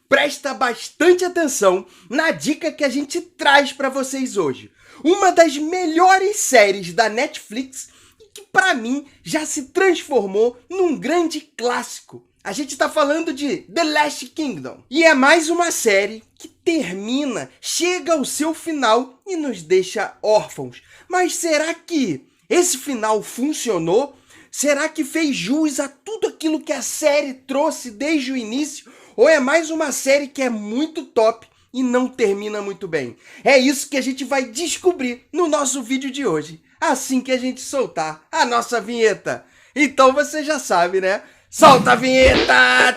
presta bastante atenção na dica que a gente traz para vocês hoje. Uma das melhores séries da Netflix e que para mim já se transformou num grande clássico. A gente tá falando de The Last Kingdom. E é mais uma série que termina, chega ao seu final e nos deixa órfãos. Mas será que esse final funcionou? Será que fez jus a tudo aquilo que a série trouxe desde o início? Ou é mais uma série que é muito top e não termina muito bem? É isso que a gente vai descobrir no nosso vídeo de hoje, assim que a gente soltar a nossa vinheta. Então você já sabe, né? Solta a vinheta!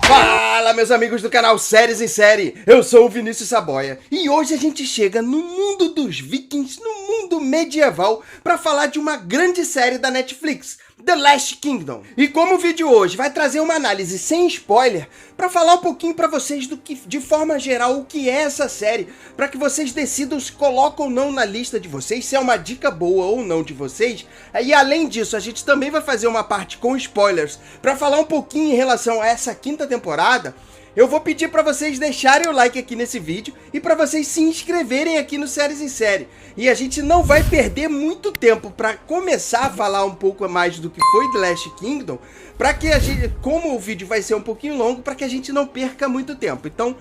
Fala, meus amigos do canal Séries em Série, eu sou o Vinícius Saboia e hoje a gente chega no mundo dos vikings, no mundo medieval, para falar de uma grande série da Netflix, The Last Kingdom. E como o vídeo hoje vai trazer uma análise sem spoiler, para falar um pouquinho para vocês do que, de forma geral, o que é essa série, para que vocês decidam se colocam ou não na lista de vocês, se é uma dica boa ou não de vocês. E além disso, a gente também vai fazer uma parte com spoilers, para falar um pouquinho em relação a essa quinta temporada. Eu vou pedir para vocês deixarem o like aqui nesse vídeo e para vocês se inscreverem aqui no Séries em Série. E a gente não vai perder muito tempo para começar a falar um pouco mais do que foi The Last Kingdom, para que a gente, como o vídeo vai ser um pouquinho longo, para que a gente não perca muito tempo. Então,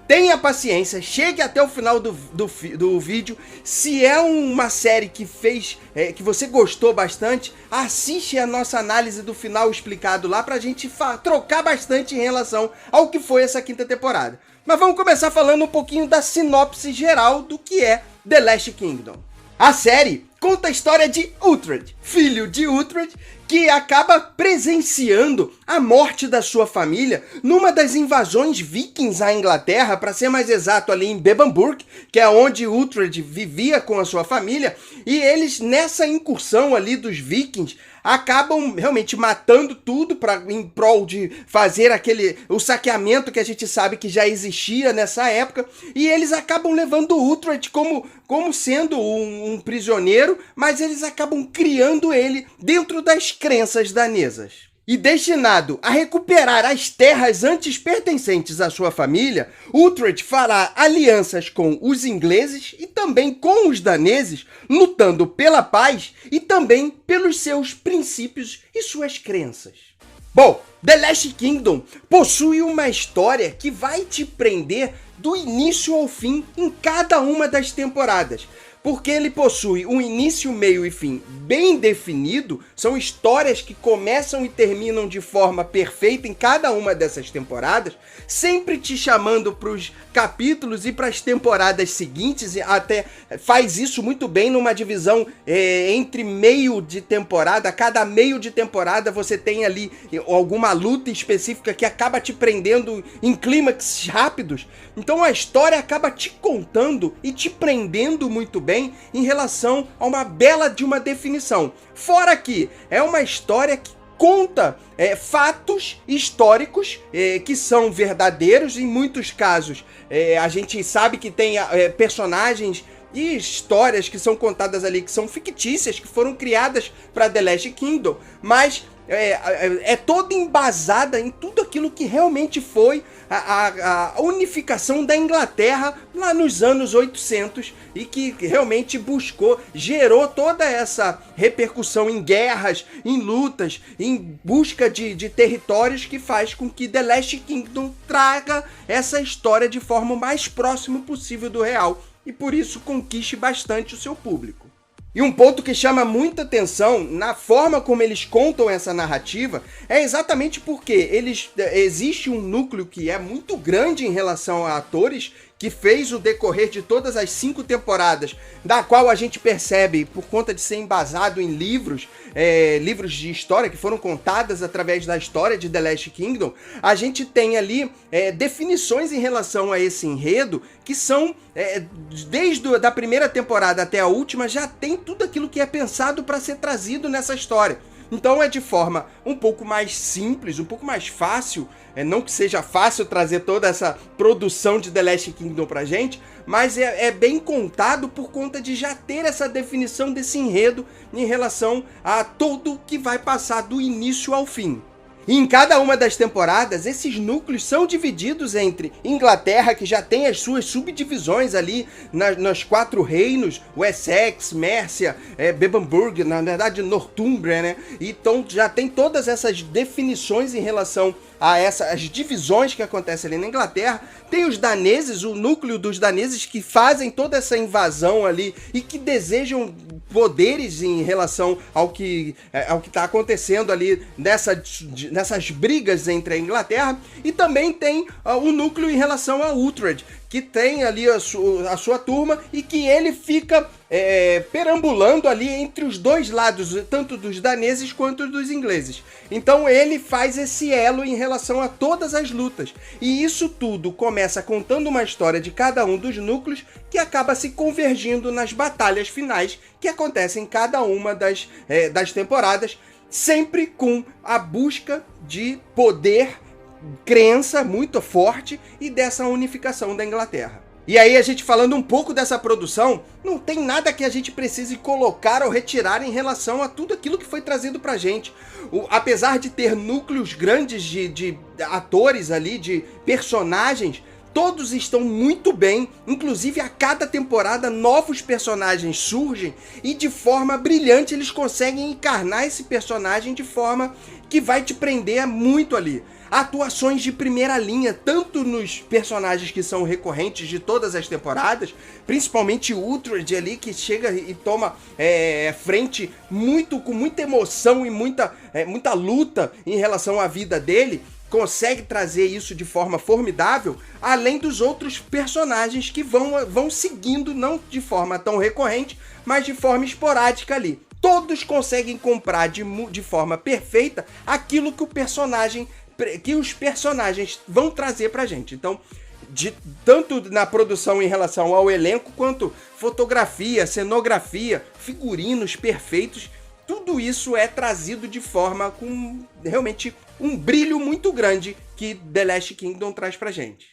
tenha paciência, chegue até o final do vídeo. Se é uma série que que você gostou bastante, assiste a nossa análise do final explicado lá pra gente trocar bastante em relação ao que foi essa quinta temporada. Mas vamos começar falando um pouquinho da sinopse geral do que é The Last Kingdom. A série conta a história de Uhtred, filho de Uhtred, que acaba presenciando a morte da sua família numa das invasões vikings à Inglaterra, para ser mais exato ali em Bebbanburg, que é onde Uhtred vivia com a sua família, e eles nessa incursão ali dos vikings acabam realmente matando tudo em prol de fazer o saqueamento que a gente sabe que já existia nessa época, e eles acabam levando Uhtred como sendo um prisioneiro, mas eles acabam criando ele dentro das crenças danesas. E destinado a recuperar as terras antes pertencentes à sua família, Uhtred fará alianças com os ingleses e também com os daneses, lutando pela paz e também pelos seus princípios e suas crenças. Bom, The Last Kingdom possui uma história que vai te prender do início ao fim em cada uma das temporadas, porque ele possui um início, meio e fim bem definido. São histórias que começam e terminam de forma perfeita em cada uma dessas temporadas, sempre te chamando para os capítulos e para as temporadas seguintes, e até faz isso muito bem numa divisão entre meio de temporada. A cada meio de temporada você tem ali alguma luta específica que acaba te prendendo em clímax rápidos. Então a história acaba te contando e te prendendo muito bem em relação a uma bela de uma definição. Fora que é uma história que conta fatos históricos que são verdadeiros. Em muitos casos a gente sabe que tem personagens e histórias que são contadas ali que são fictícias, que foram criadas para The Last Kingdom, mas é toda embasada em tudo aquilo que realmente foi a unificação da Inglaterra lá nos anos 800 e que realmente gerou toda essa repercussão em guerras, em lutas, em busca de territórios, que faz com que The Last Kingdom traga essa história de forma o mais próximo possível do real e por isso conquiste bastante o seu público. E um ponto que chama muita atenção na forma como eles contam essa narrativa é exatamente porque existe um núcleo que é muito grande em relação a atores que fez o decorrer de todas as 5 temporadas, da qual a gente percebe, por conta de ser embasado em livros de história que foram contadas através da história de The Last Kingdom, a gente tem ali definições em relação a esse enredo que são, desde da primeira temporada até a última, já tem tudo aquilo que é pensado para ser trazido nessa história. Então é de forma um pouco mais simples, um pouco mais fácil, não que seja fácil trazer toda essa produção de The Last Kingdom pra gente, mas é bem contado por conta de já ter essa definição desse enredo em relação a tudo que vai passar do início ao fim. E em cada uma das temporadas, esses núcleos são divididos entre Inglaterra, que já tem as suas subdivisões ali nos 4 reinos, Wessex, Mércia, Bebbanburg, na verdade Northumbria, né? Então já tem todas essas definições em relação a as divisões que acontecem ali na Inglaterra. Tem os daneses, o núcleo dos daneses que fazem toda essa invasão ali e que desejam poderes em relação ao que está acontecendo ali nessas brigas entre a Inglaterra. E também tem um núcleo em relação a Uhtred, que tem ali a sua turma e que ele fica perambulando ali entre os dois lados, tanto dos daneses quanto dos ingleses. Então ele faz esse elo em relação a todas as lutas. E isso tudo começa contando uma história de cada um dos núcleos que acaba se convergindo nas batalhas finais que acontecem em cada uma das temporadas, sempre com a busca de poder, crença muito forte e dessa unificação da Inglaterra. E aí, a gente falando um pouco dessa produção, não tem nada que a gente precise colocar ou retirar em relação a tudo aquilo que foi trazido pra gente. Apesar de ter núcleos grandes de atores ali, de personagens, todos estão muito bem, inclusive a cada temporada novos personagens surgem e de forma brilhante eles conseguem encarnar esse personagem de forma que vai te prender muito ali. Atuações de primeira linha, tanto nos personagens que são recorrentes de todas as temporadas, principalmente o Uhtred ali, que chega e toma frente com muita emoção e muita luta em relação à vida dele, consegue trazer isso de forma formidável, além dos outros personagens que vão seguindo, não de forma tão recorrente, mas de forma esporádica ali. Todos conseguem comprar de forma perfeita aquilo que os personagens vão trazer pra gente. Então, tanto na produção em relação ao elenco, quanto fotografia, cenografia, figurinos perfeitos, tudo isso é trazido de forma com realmente um brilho muito grande que The Last Kingdom traz pra gente.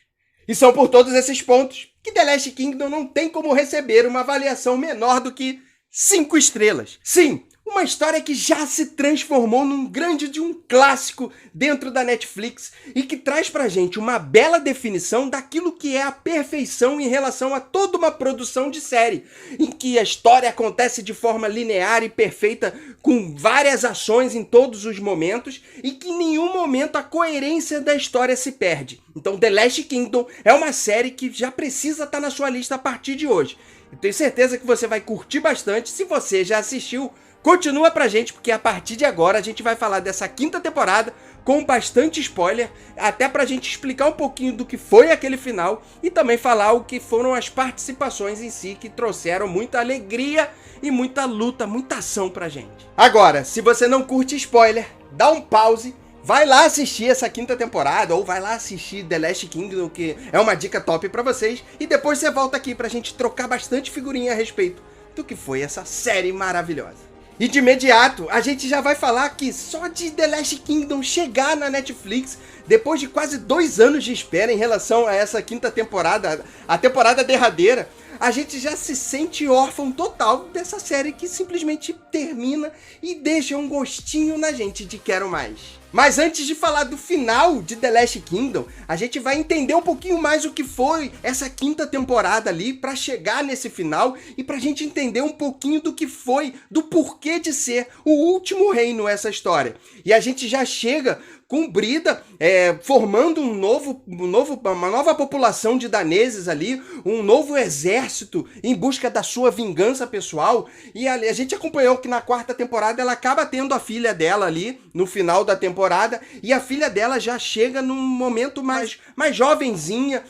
E são por todos esses pontos que The Last Kingdom não tem como receber uma avaliação menor do que 5 estrelas. Sim, uma história que já se transformou num clássico dentro da Netflix e que traz pra gente uma bela definição daquilo que é a perfeição em relação a toda uma produção de série, em que a história acontece de forma linear e perfeita, com várias ações em todos os momentos e que em nenhum momento a coerência da história se perde. Então The Last Kingdom é uma série que já precisa estar na sua lista a partir de hoje. Eu tenho certeza que você vai curtir bastante. Se você já assistiu, continua pra gente, porque a partir de agora a gente vai falar dessa 5ª temporada com bastante spoiler, até pra gente explicar um pouquinho do que foi aquele final e também falar o que foram as participações em si que trouxeram muita alegria e muita luta, muita ação pra gente. Agora, se você não curte spoiler, dá um pause, vai lá assistir essa 5ª temporada, ou vai lá assistir The Last Kingdom, que é uma dica top pra vocês, e depois você volta aqui pra gente trocar bastante figurinha a respeito do que foi essa série maravilhosa. E de imediato, a gente já vai falar que só de The Last Kingdom chegar na Netflix, depois de quase 2 anos de espera em relação a essa 5ª temporada, a temporada derradeira, a gente já se sente órfão total dessa série que simplesmente termina e deixa um gostinho na gente de quero mais. Mas antes de falar do final de The Last Kingdom, a gente vai entender um pouquinho mais o que foi essa 5ª temporada ali pra chegar nesse final e pra gente entender um pouquinho do que foi, do porquê de ser o último reino essa história. E a gente já chega com Brida formando uma nova população de daneses ali, um novo exército em busca da sua vingança pessoal. E a gente acompanhou que na 4ª temporada ela acaba tendo a filha dela ali no final da temporada, e a filha dela já chega num momento mais jovenzinha,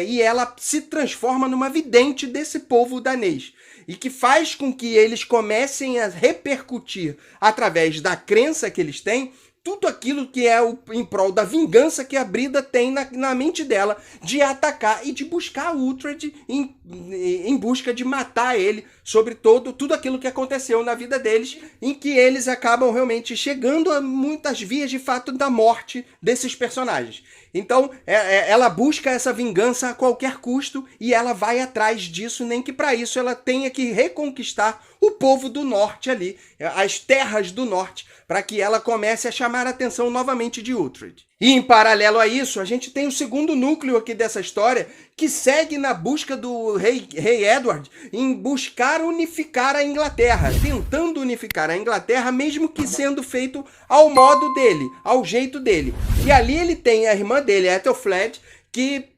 e ela se transforma numa vidente desse povo danês. E que faz com que eles comecem a repercutir, através da crença que eles têm, tudo aquilo que é em prol da vingança que a Brida tem na mente dela, de atacar e de buscar o Uhtred em busca de matar ele sobre tudo aquilo que aconteceu na vida deles, em que eles acabam realmente chegando a muitas vias de fato da morte desses personagens. Então, ela busca essa vingança a qualquer custo e ela vai atrás disso, nem que para isso ela tenha que reconquistar o povo do norte ali, as terras do norte, para que ela comece a chamar a atenção novamente de Uhtred. E em paralelo a isso, a gente tem o segundo núcleo aqui dessa história, que segue na busca do rei Edward em buscar unificar a Inglaterra, tentando unificar a Inglaterra, mesmo que sendo feito ao modo dele, ao jeito dele. E ali ele tem a irmã dele, Ethelflaed, que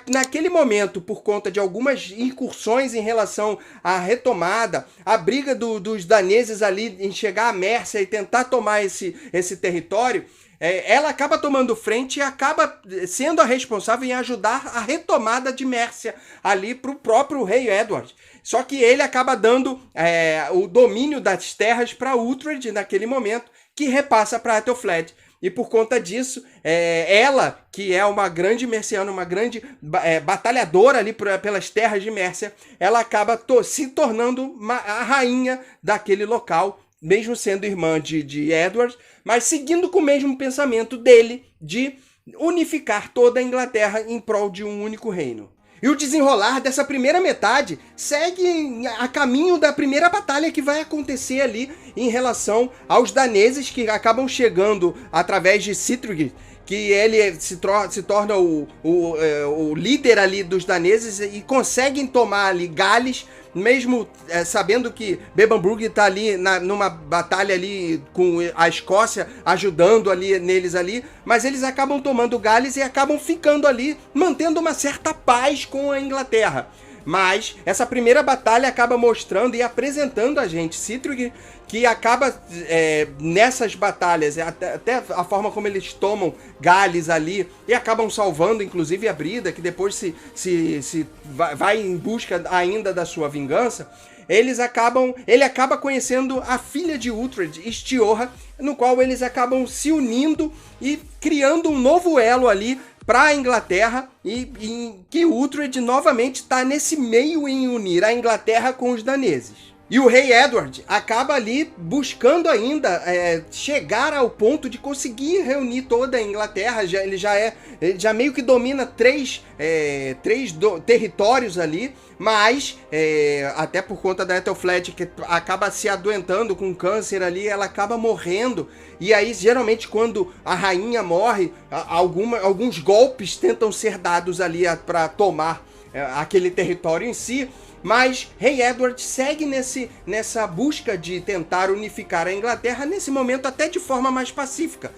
naquele momento, por conta de algumas incursões em relação à retomada, a briga dos daneses ali em chegar à Mércia e tentar tomar esse território, ela acaba tomando frente e acaba sendo a responsável em ajudar a retomada de Mércia ali para o próprio rei Edward. Só que ele acaba dando o domínio das terras para Uhtred naquele momento, que repassa para Ethelflaed. E por conta disso, ela, que é uma grande merciana, uma grande batalhadora ali pelas terras de Mércia, ela acaba se tornando a rainha daquele local, mesmo sendo irmã de Edward, mas seguindo com o mesmo pensamento dele de unificar toda a Inglaterra em prol de um único reino. E o desenrolar dessa primeira metade segue a caminho da primeira batalha que vai acontecer ali em relação aos daneses, que acabam chegando através de Sihtric, que ele se torna o líder ali dos daneses e conseguem tomar ali Gales, mesmo sabendo que Bebbanburg está ali numa batalha ali com a Escócia, ajudando ali neles ali, mas eles acabam tomando Gales e acabam ficando ali, mantendo uma certa paz com a Inglaterra. Mas essa primeira batalha acaba mostrando e apresentando a gente Sihtric, que acaba nessas batalhas, até a forma como eles tomam Gales ali e acabam salvando inclusive a Brida, que depois se vai em busca ainda da sua vingança. Ele acaba conhecendo a filha de Uhtred, Stioha, no qual eles acabam se unindo e criando um novo elo ali para a Inglaterra, e que Uhtred novamente está nesse meio em unir a Inglaterra com os daneses. E o rei Edward acaba ali buscando ainda chegar ao ponto de conseguir reunir toda a Inglaterra. Ele já meio que domina três territórios ali, mas até por conta da Ethelflaed, que acaba se adoentando com câncer ali, ela acaba morrendo. E aí, geralmente, quando a rainha morre, alguns golpes tentam ser dados ali para tomar aquele território em si. Mas rei Edward segue nessa busca de tentar unificar a Inglaterra, nesse momento até de forma mais pacífica,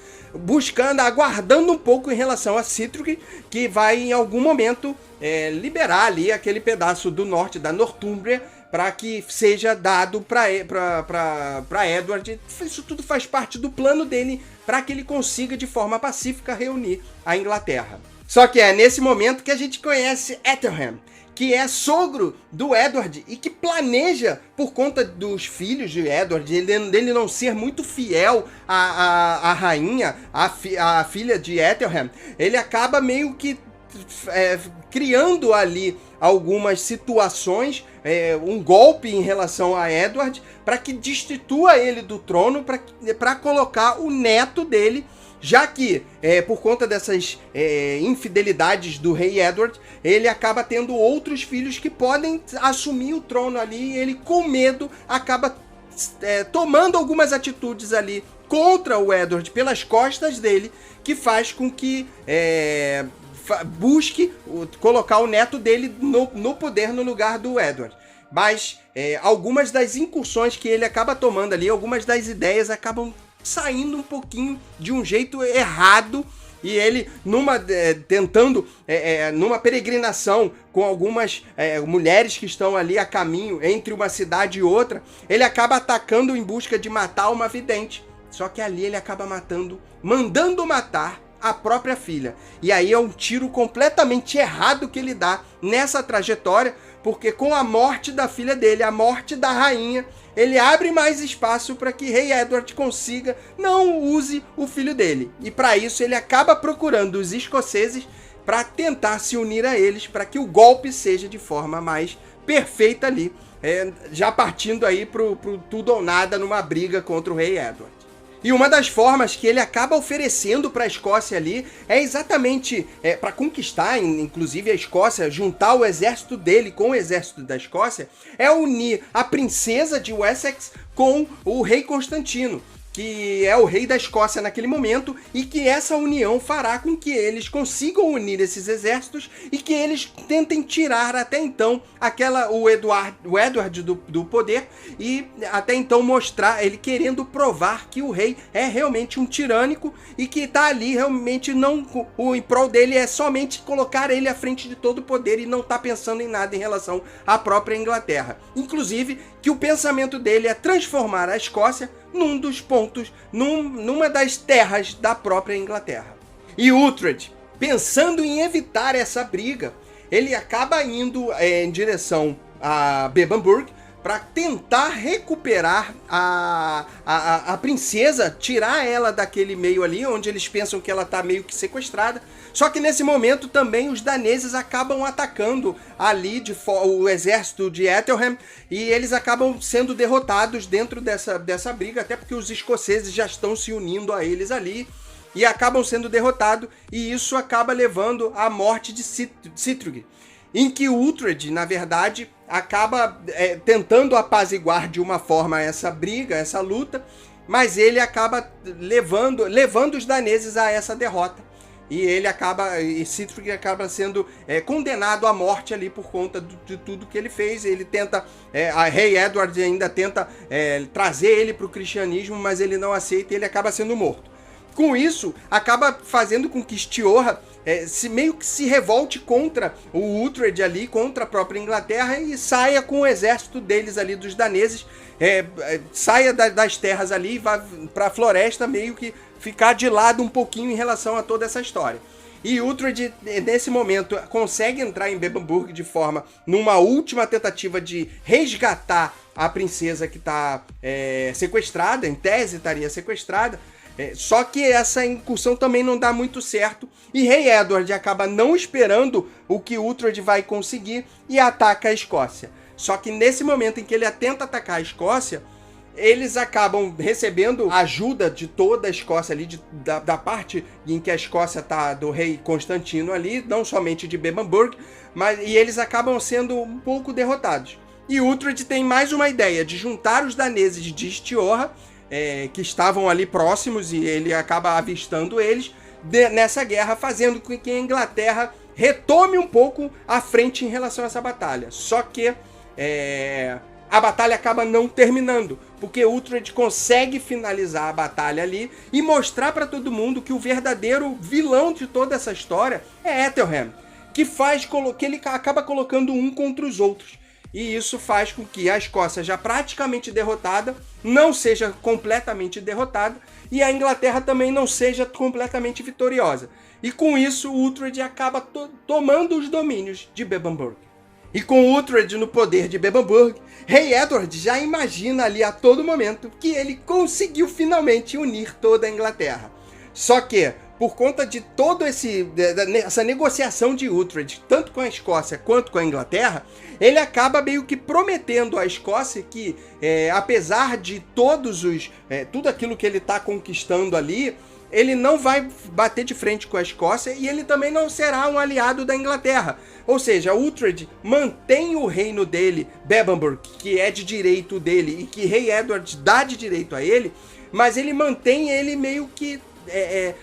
aguardando um pouco em relação a Sihtric, que vai em algum momento liberar ali aquele pedaço do norte da Nortúmbria para que seja dado para Edward. Isso tudo faz parte do plano dele para que ele consiga de forma pacífica reunir a Inglaterra. Só que é nesse momento que a gente conhece Ethelred, que é sogro do Edward e que planeja, por conta dos filhos de Edward, dele não ser muito fiel à rainha, à filha de Ethelred, ele acaba meio que criando ali algumas situações, um golpe em relação a Edward, para que destitua ele do trono, para colocar o neto dele, já que, por conta dessas infidelidades do rei Edward, ele acaba tendo outros filhos que podem assumir o trono ali, e ele, com medo, acaba tomando algumas atitudes ali contra o Edward pelas costas dele, que faz com que busque colocar o neto dele no poder no lugar do Edward. Mas algumas das incursões que ele acaba tomando ali, algumas das ideias acabam saindo um pouquinho de um jeito errado, e ele tentando numa peregrinação com algumas mulheres que estão ali a caminho entre uma cidade e outra, ele acaba atacando em busca de matar uma vidente. Só que ali ele acaba mandando matar a própria filha. E aí é um tiro completamente errado que ele dá nessa trajetória, porque com a morte da filha dele, a morte da rainha, ele abre mais espaço para que Rei Edward consiga não use o filho dele. E para isso ele acaba procurando os escoceses para tentar se unir a eles, para que o golpe seja de forma mais perfeita ali, já partindo aí pro tudo ou nada numa briga contra o Rei Edward. E uma das formas que ele acaba oferecendo para a Escócia ali é exatamente para conquistar, inclusive, a Escócia, juntar o exército dele com o exército da Escócia, é unir a princesa de Wessex com o rei Constantino, que é o rei da Escócia naquele momento, e que essa união fará com que eles consigam unir esses exércitos e que eles tentem tirar até então o Edward do poder, e até então mostrar ele querendo provar que o rei é realmente um tirânico e que tá ali realmente o em prol dele é somente colocar ele à frente de todo o poder e não tá pensando em nada em relação à própria Inglaterra. Inclusive que o pensamento dele é transformar a Escócia num dos pontos, numa das terras da própria Inglaterra. E Uhtred, pensando em evitar essa briga, ele acaba indo em direção a Bebbanburg para tentar recuperar a princesa, tirar ela daquele meio ali, onde eles pensam que ela está meio que sequestrada. Só que nesse momento também os daneses acabam atacando ali o exército de Ethelred, e eles acabam sendo derrotados dentro dessa briga, até porque os escoceses já estão se unindo a eles ali, e acabam sendo derrotados, e isso acaba levando à morte de Sihtric, em que Uhtred, na verdade, acaba tentando apaziguar de uma forma essa briga, essa luta, mas ele acaba levando os daneses a essa derrota. E Sihtric acaba sendo condenado à morte ali por conta de tudo que ele fez. Ele tenta, a Rei Edward ainda tenta trazer ele para o cristianismo, mas ele não aceita e ele acaba sendo morto. Com isso, acaba fazendo com que Stiorra meio que se revolte contra o Uhtred ali, contra a própria Inglaterra, e saia com o exército deles ali, dos daneses, saia das terras ali e vá para a floresta, meio que ficar de lado um pouquinho em relação a toda essa história. E Uhtred, nesse momento, consegue entrar em Bebbanburg numa última tentativa de resgatar a princesa que está sequestrada, em tese estaria sequestrada. Só que essa incursão também não dá muito certo, e Rei Edward acaba não esperando o que Uhtred vai conseguir e ataca a Escócia. Só que nesse momento em que ele tenta atacar a Escócia, eles acabam recebendo ajuda de toda a Escócia ali, da parte em que a Escócia tá do rei Constantino ali, não somente de Bebbanburg, e eles acabam sendo um pouco derrotados. E Uhtred tem mais uma ideia de juntar os daneses de Stiorra, que estavam ali próximos, e ele acaba avistando eles nessa guerra, fazendo com que a Inglaterra retome um pouco à frente em relação a essa batalha. Só que a batalha acaba não terminando, porque Uhtred consegue finalizar a batalha ali e mostrar para todo mundo que o verdadeiro vilão de toda essa história é Ethelred, que ele acaba colocando um contra os outros. E isso faz com que a Escócia, já praticamente derrotada, não seja completamente derrotada, e a Inglaterra também não seja completamente vitoriosa. E com isso, Uhtred acaba tomando os domínios de Bebbanburg. E com Uhtred no poder de Bebbanburg, Rei Edward já imagina ali a todo momento que ele conseguiu finalmente unir toda a Inglaterra. Só que, por conta de toda essa negociação de Uhtred, tanto com a Escócia quanto com a Inglaterra, ele acaba meio que prometendo à Escócia que, apesar de tudo aquilo que ele está conquistando ali, ele não vai bater de frente com a Escócia, e ele também não será um aliado da Inglaterra. Ou seja, Uhtred mantém o reino dele, Bebbanburg, que é de direito dele e que Rei Edward dá de direito a ele, mas ele mantém ele meio que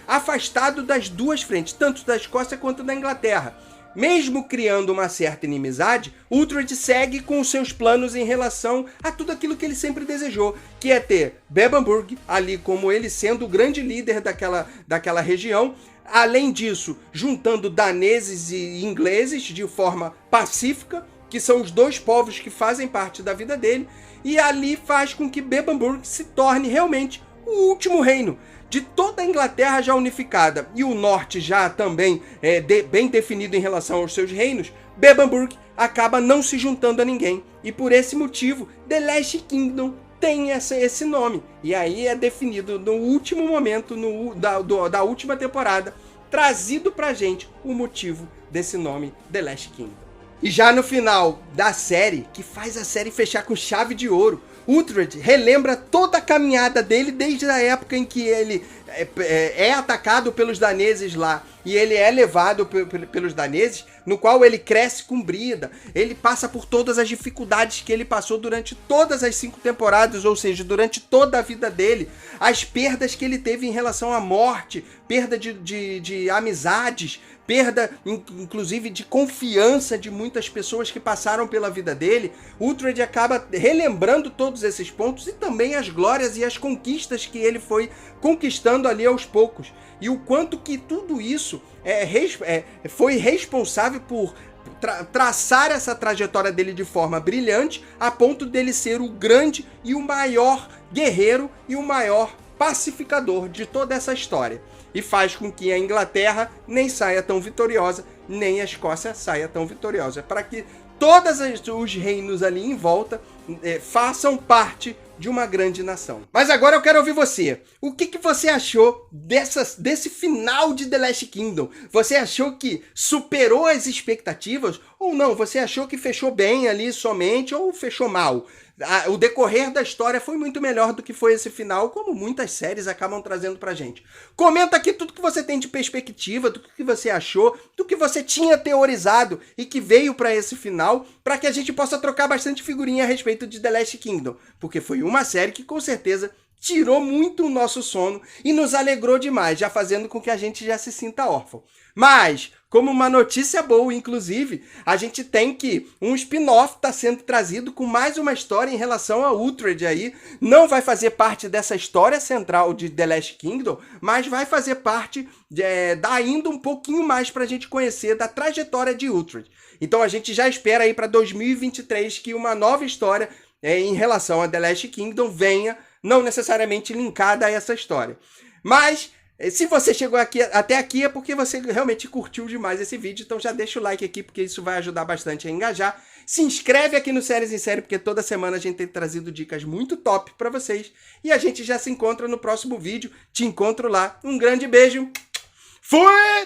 afastado das duas frentes, tanto da Escócia quanto da Inglaterra. Mesmo criando uma certa inimizade, Uhtred segue com os seus planos em relação a tudo aquilo que ele sempre desejou, que é ter Bebbanburg ali como ele sendo o grande líder daquela região. Além disso, juntando daneses e ingleses de forma pacífica, que são os dois povos que fazem parte da vida dele, e ali faz com que Bebbanburg se torne realmente o último reino de toda a Inglaterra já unificada, e o norte já também bem definido em relação aos seus reinos. Bebbanburg acaba não se juntando a ninguém. E por esse motivo, The Last Kingdom tem esse nome. E aí é definido no último momento da última temporada, trazido pra gente o motivo desse nome, The Last Kingdom. E já no final da série, que faz a série fechar com chave de ouro, Uhtred relembra toda a caminhada dele desde a época em que ele é atacado pelos daneses lá e ele é levado pelos daneses, no qual ele cresce com Brida, ele passa por todas as dificuldades que ele passou durante todas as 5 temporadas, ou seja, durante toda a vida dele, as perdas que ele teve em relação à morte, perda de amizades, perda inclusive de confiança de muitas pessoas que passaram pela vida dele. Uhtred acaba relembrando todos esses pontos e também as glórias e as conquistas que ele foi conquistando ali aos poucos. E o quanto que tudo isso foi responsável por traçar essa trajetória dele de forma brilhante, a ponto dele ser o grande e o maior guerreiro e o maior pacificador de toda essa história. E faz com que a Inglaterra nem saia tão vitoriosa, nem a Escócia saia tão vitoriosa, para que todos os reinos ali em volta façam parte de uma grande nação. Mas agora eu quero ouvir você. O que você achou desse final de The Last Kingdom? Você achou que superou as expectativas? Ou não? Você achou que fechou bem ali somente ou fechou mal? O decorrer da história foi muito melhor do que foi esse final, como muitas séries acabam trazendo pra gente. Comenta aqui tudo que você tem de perspectiva, do que você achou, do que você tinha teorizado e que veio pra esse final, pra que a gente possa trocar bastante figurinha a respeito de The Last Kingdom, porque foi uma série que com certeza tirou muito o nosso sono e nos alegrou demais, já fazendo com que a gente já se sinta órfão. Mas, como uma notícia boa, inclusive, a gente tem que um spin-off está sendo trazido com mais uma história em relação a Uhtred aí. Não vai fazer parte dessa história central de The Last Kingdom, mas vai fazer parte ainda um pouquinho mais para a gente conhecer da trajetória de Uhtred. Então a gente já espera aí para 2023 que uma nova história em relação a The Last Kingdom venha, não necessariamente linkada a essa história. Mas se você chegou até aqui é porque você realmente curtiu demais esse vídeo, então já deixa o like aqui porque isso vai ajudar bastante a engajar. Se inscreve aqui no Séries em Série porque toda semana a gente tem trazido dicas muito top pra vocês. E a gente já se encontra no próximo vídeo. Te encontro lá. Um grande beijo. Fui!